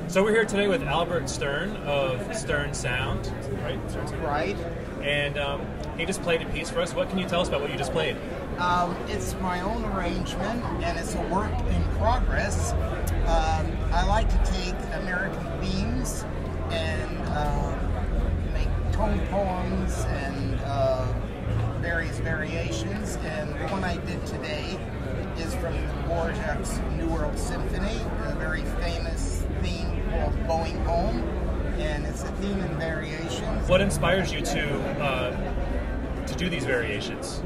So we're here today with Albert Stern of Stern Sound, right? Stern Sound. Right. And he just played a piece for us. What can you tell us about what you just played? It's my own arrangement, and it's a work in progress. I like to take American themes and make tone poems and various variations. And the one I did today is from Dvořák's New World Symphony, a very famous theme called Going Home, and it's a theme in variations. What inspires you to do these variations?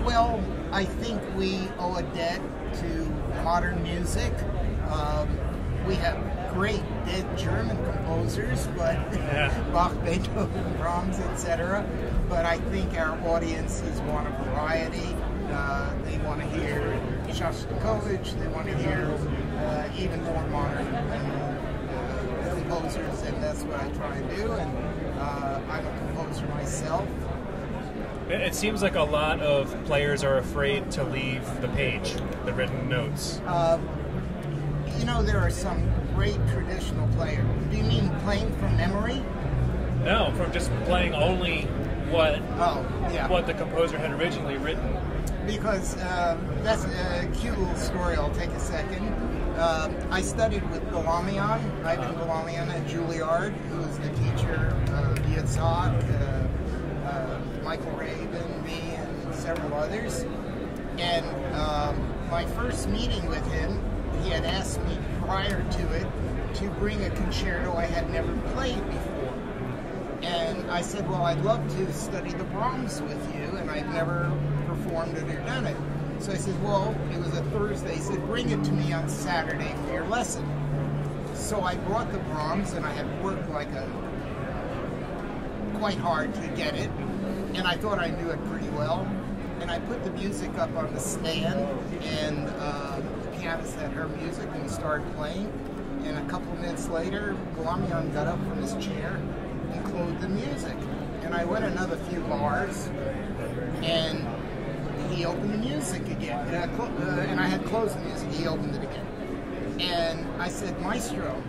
Well, I think we owe a debt to modern music. We have great dead German composers, but Bach, Beethoven, Brahms, etc. But I think our audiences want a variety. They want to hear Shostakovich, they want to hear even more modern composers, and that's what I try and do. And I'm a composer myself. It seems like a lot of players are afraid to leave the page, the written notes. You know, there are some great traditional players. Do you mean playing from memory? No, from just playing only what the composer had originally written. Because that's a cute little story. I'll take a second. I studied with Ivan Galamian at Juilliard, who was the teacher of Dvořák, Michael Raven, me, and several others. And my first meeting with him, he had asked me prior to it to bring a concerto I had never played before. And I said, well, I'd love to study the Brahms with you, and I've never performed it or done it. So I said, well, it was a Thursday. He said, bring it to me on Saturday for your lesson. So I brought the Brahms, and I had worked quite hard to get it, and I thought I knew it pretty well. And I put the music up on the stand, and the pianist had her music, and we started playing. And a couple of minutes later, Galamian got up from his chair and closed the music. And I went another few bars, and he opened the music again. And I had closed the music, he opened it again. And I said, Maestro,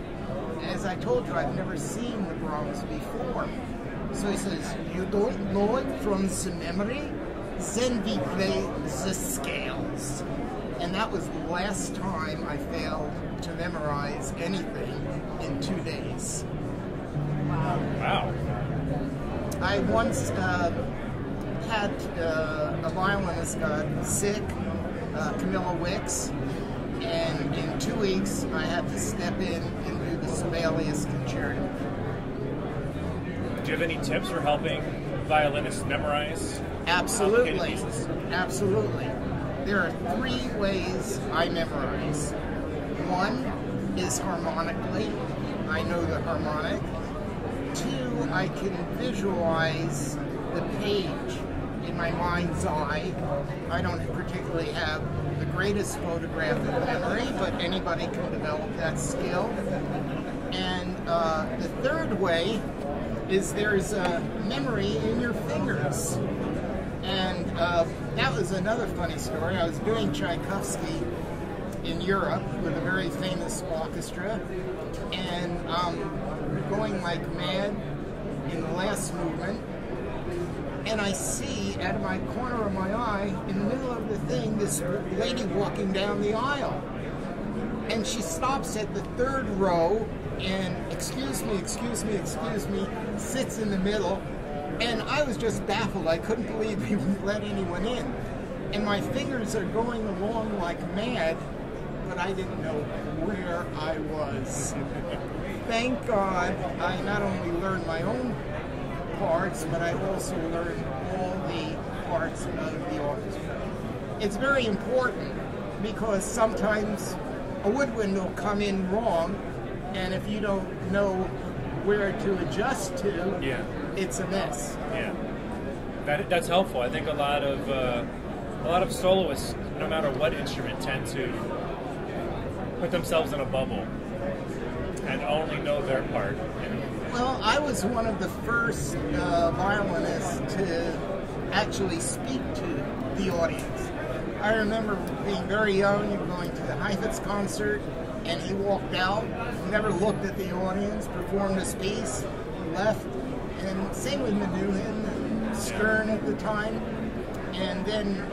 as I told you, I've never seen the Brahms before. So he says, you don't know it from the memory? Then we play the scales. And that was the last time I failed to memorize anything in 2 days. Wow. I once had a violinist got sick, Camilla Wicks, and in 2 weeks I had to step in and do the Sibelius Concerto. Do you have any tips for helping violinists memorize? Absolutely. Absolutely. There are 3 ways I memorize. One is harmonically. I know the harmonic. 2, I can visualize the page in my mind's eye. I don't particularly have the greatest photographic memory, but anybody can develop that skill. And the 3rd way is there's a memory in your fingers. And that was another funny story. I was doing Tchaikovsky in Europe with a very famous orchestra, and going like mad in the last movement, and I see out of my corner of my eye, in the middle of the thing, this lady walking down the aisle. And she stops at the 3rd row and, excuse me, sits in the middle. And I was just baffled. I couldn't believe they would let anyone in. And my fingers are going along like mad, but I didn't know where I was. Thank God I not only learned my own parts, but I also learned all the parts of the orchestra. It's very important because sometimes a woodwind will come in wrong, and if you don't know where to adjust to, it's a mess. Yeah, that's helpful. I think a lot of soloists, no matter what instrument, tend to put themselves in a bubble and only know their part. Well, I was one of the first violinists to actually speak to the audience. I remember being very young and going to the Heifetz concert, and he walked out, never looked at the audience, performed his piece, left, and same with Menuhin, Stern at the time, and then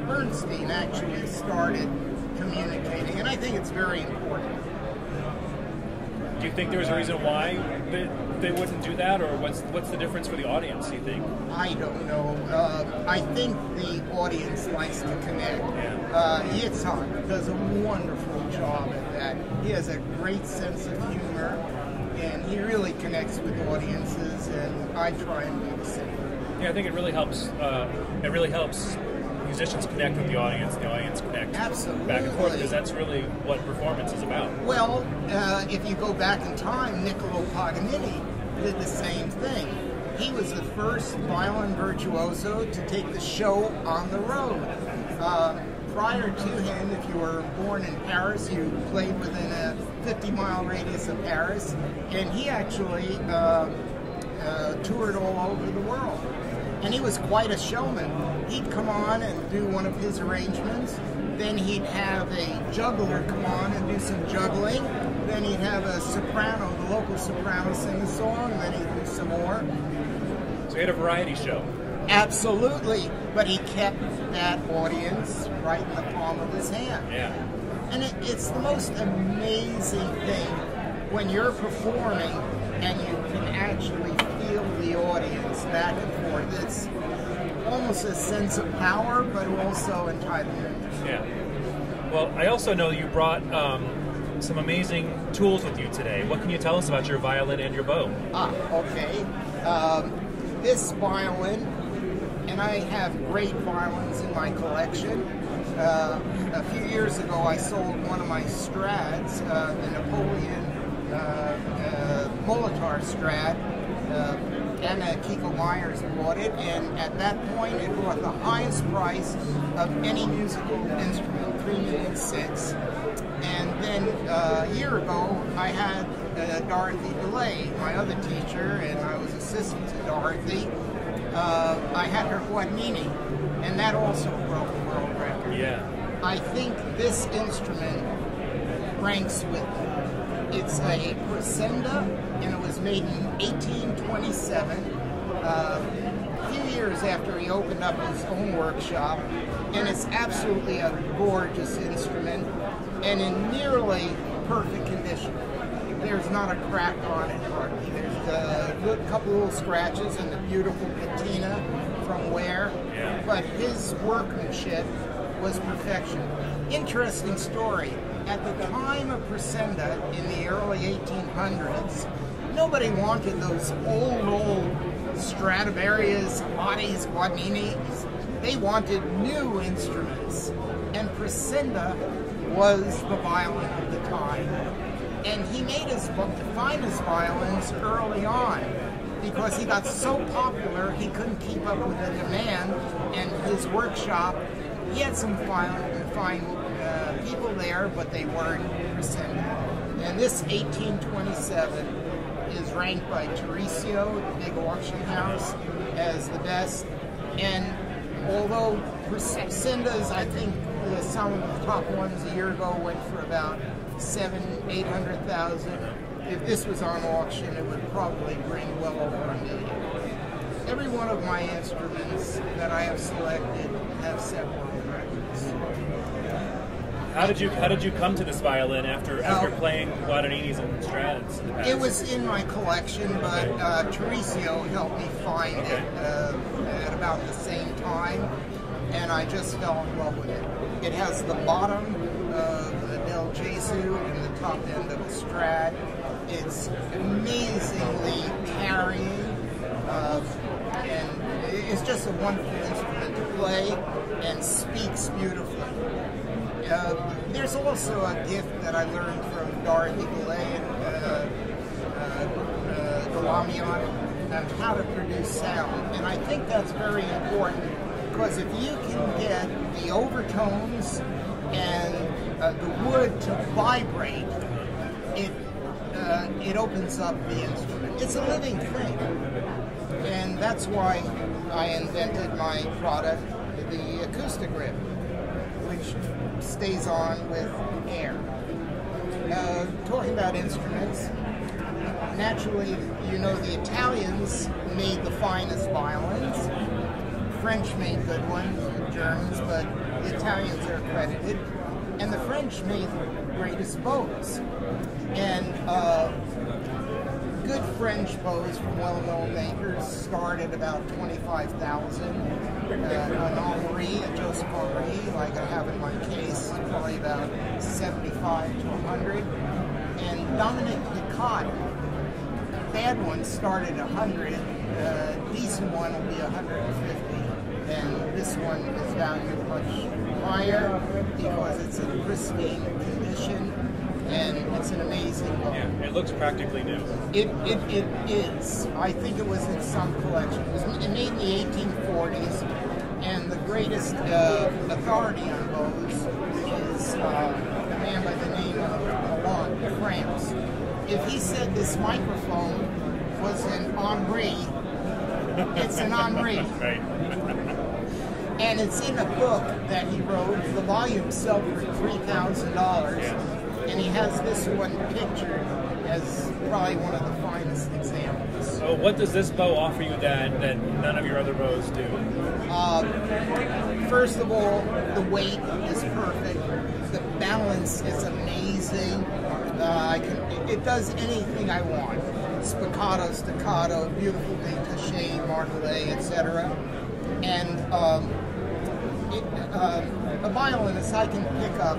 Bernstein actually started communicating, and I think it's very important. Do you think there was a reason why they wouldn't do that, or what's the difference for the audience, do you think? I don't know. I think the audience likes to connect. Yitzhak does a wonderful job at that. He has a great sense of humor, and he really connects with audiences, and I try and do the same. Yeah, I think it really helps. It really helps musicians connect with the audience connect Absolutely. Back and forth, because that's really what performance is about. Well, if you go back in time, Niccolo Paganini did the same thing. He was the first violin virtuoso to take the show on the road. Prior to him, if you were born in Paris, you played within a 50-mile radius of Paris, and he actually toured all over the world. And he was quite a showman. He'd come on and do one of his arrangements, then he'd have a juggler come on and do some juggling, then he'd have a soprano, the local soprano, sing a song, and then he'd do some more. So he had a variety show. Absolutely, but he kept that audience right in the palm of his hand. Yeah. And it's the most amazing thing when you're performing and you can actually feel the audience back and forth. It's almost a sense of power, but also entitlement. Yeah. Well, I also know you brought some amazing tools with you today. What can you tell us about your violin and your bow? Okay. This violin, and I have great violins in my collection. A few years ago, I sold one of my Strads, the Napoleon Molitor Strad. Anna Kiko Myers bought it, and at that point it brought the highest price of any musical instrument, $3,600,000. And then a year ago I had Dorothy DeLay, my other teacher, and I was assistant to Dorothy. I had her Guadagnini, and that also broke the world record. Yeah. I think this instrument ranks with it. It's a Presenda, and it was made in 1827, a few years after he opened up his own workshop, and it's absolutely a gorgeous instrument, and in nearly perfect condition. There's not a crack on it hardly. There's a good couple little scratches and the beautiful patina from wear, but his workmanship was perfection. Interesting story. At the time of Presenda in the early 1800s, nobody wanted those old Stradivarius, Amati's, Guadagninis. They wanted new instruments, and Presenda was the violin of the time. And he made his finest violins early on because he got so popular he couldn't keep up with the demand, and his workshop, he had some fine people there, but they weren't Presenda. And this 1827 is ranked by Teresio, the big auction house, as the best. And although Presendas, I think some of the top ones a year ago went for about $700,000-800,000. If this was on auction, it would probably bring well over $1 million. Every one of my instruments that I have selected have set world records. How did you come to this violin after playing Guadagninis and Strads in the past? It was in my collection, but Teresio helped me find it at about the same time, and I just fell in love with it. It has the bottom of a Del Jesu and the top end of a Strad. It's amazingly carrying, and it's just a wonderful instrument to play and speaks beautifully. There's also a gift that I learned from Dorothy DeLay and Galamian on how to produce sound, and I think that's very important because if you can get the overtones and the wood to vibrate, it opens up the instrument. It's a living thing, and that's why I invented my product, the AcoustaGrip, which stays on with air. talking about instruments, naturally, you know, the Italians made the finest violins. French made good ones, Germans, but the Italians are credited. And the French made the greatest bows. And good French bows from well-known makers start at about 25,000. An Henri, a Joseph Henri, like I have in my case, is probably about 75 to 100. And Dominique Picot, bad ones start at 100. Decent one will be 150. And this one is valued much higher because it's in pristine condition and it's an amazing bow. Yeah, it looks practically new. It is. I think it was in some collection. It was made in the 1840s, and the greatest authority on bows is a man by the name of Olwell, France. If he said this microphone was an Henri, it's an Henri. Right. And it's in a book that he wrote. The volume sold for $3,000, and he has this one pictured as probably one of the finest examples. So what does this bow offer you that none of your other bows do? First of all, the weight is perfect. The balance is amazing. It does anything I want. Spiccato, staccato, beautiful détaché, martelé, etc. And a violinist, I can pick up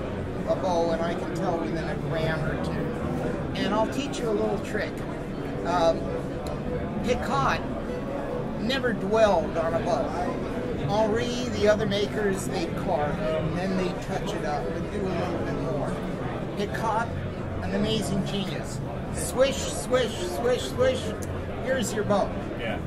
a bow and I can tell within a gram or two. And I'll teach you a little trick. Picot never dwelled on a bow. Henri, the other makers, they carve it, and then they touch it up and do a little bit more. Picot, an amazing genius. Swish, swish, swish, swish, here's your bow. Yeah.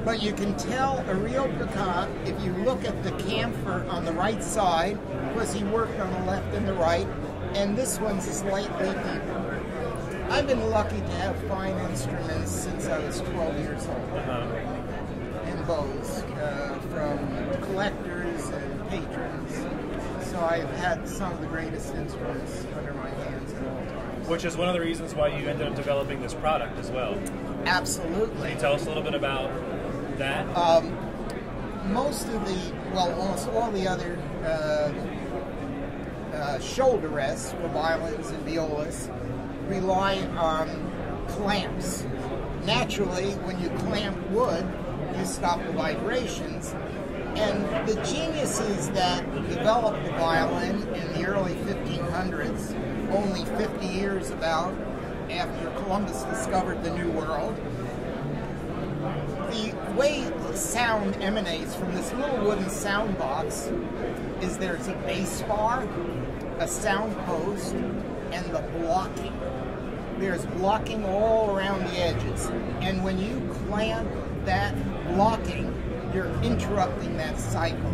But you can tell a real Picot if you look at the camphor on the right side, because he worked on the left and the right, and this one's slightly deeper. I've been lucky to have fine instruments since I was 12 years old, and bows from collectors and patrons. So I've had some of the greatest instruments under my hands at all times. Which is one of the reasons why you ended up developing this product as well. Absolutely. Can you tell us a little bit about that? Most of the, well, almost all the other shoulder rests for violins and violas rely on clamps. Naturally, when you clamp wood, you stop the vibrations. And the geniuses that developed the violin in the early 1500s, only 50 years about after Columbus discovered the New World, the way the sound emanates from this little wooden sound box is there's a bass bar, a sound post, and the blocking. There's blocking all around the edges. And when you clamp that blocking, you're interrupting that cycle.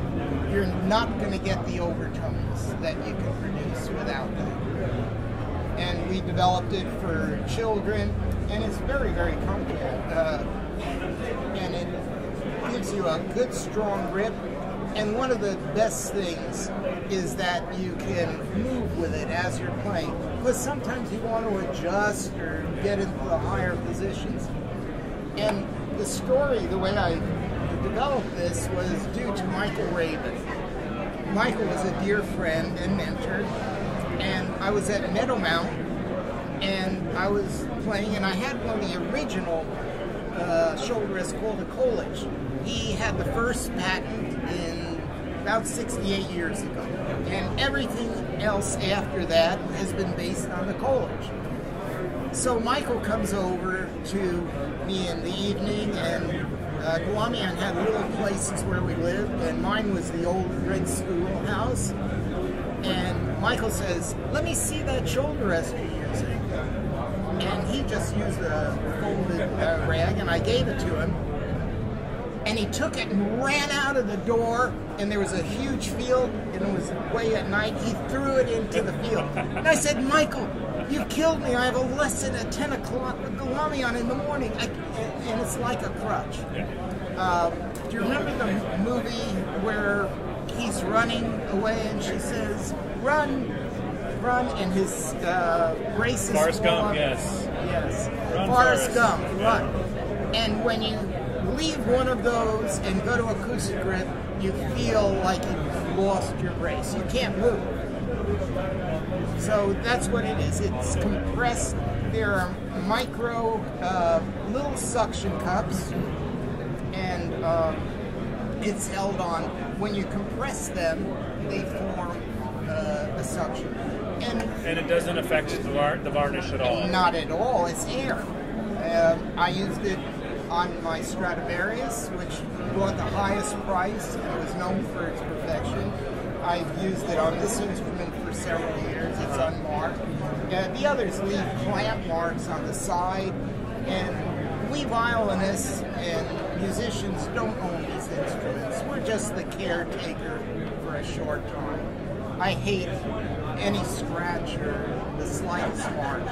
You're not going to get the overtones that you can produce without that. And we developed it for children, and it's very, very comfortable. And it gives you a good, strong grip. And one of the best things is that you can move with it as you're playing. Because sometimes you want to adjust or get into the higher positions. And the story, the way I developed this, was due to Michael Rabin. Michael was a dear friend and mentor. And I was at Meadowmount, and I was playing, and I had one of the original shoulder rests called a Coolidge. He had the first patent in about 68 years ago, and everything else after that has been based on the Coolidge. So Michael comes over to me in the evening, and Galamian had little places where we lived, and mine was the old red schoolhouse. And Michael says, "Let me see that shoulder rest you're using." And he just used a folded rag, and I gave it to him. And he took it and ran out of the door, and there was a huge field, and it was way at night. He threw it into the field. And I said, "Michael, you killed me. I have a lesson at 10 o'clock with Galamian in the morning." And it's like a crutch. Do you remember the movie where he's running away, and she says, "Run, run!" And his braces. Forrest Gump, up. yes. Yes. Run, Forrest Gump, Yeah. run. And when you leave one of those and go to AcoustaGrip, you feel like you've lost your brace. You can't move. So that's what it is. It's compressed. There are micro little suction cups, and it's held on. When you compress them, they form a suction. And it doesn't affect the varnish at all. Not at all. It's air. I used it on my Stradivarius, which brought the highest price and was known for its perfection. I've used it on this instrument for several years. It's unmarked. The others leave clamp marks on the side, and we violinists and musicians don't own these instruments. We're just the caretaker for a short time. I hate any scratch or the slightest mark.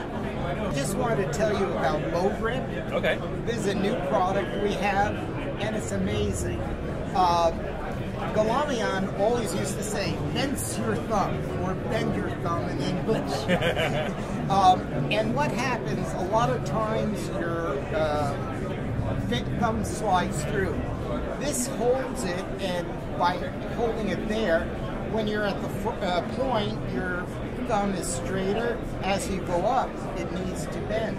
Just wanted to tell you about Low Grip. Okay. This is a new product we have, and it's amazing. Galamian always used to say, "Bend your thumb," or "bend your thumb" in English. And what happens, a lot of times your thumb slides through. This holds it, and by holding it there, when you're at the point, your thumb is straighter. As you go up, it needs to bend.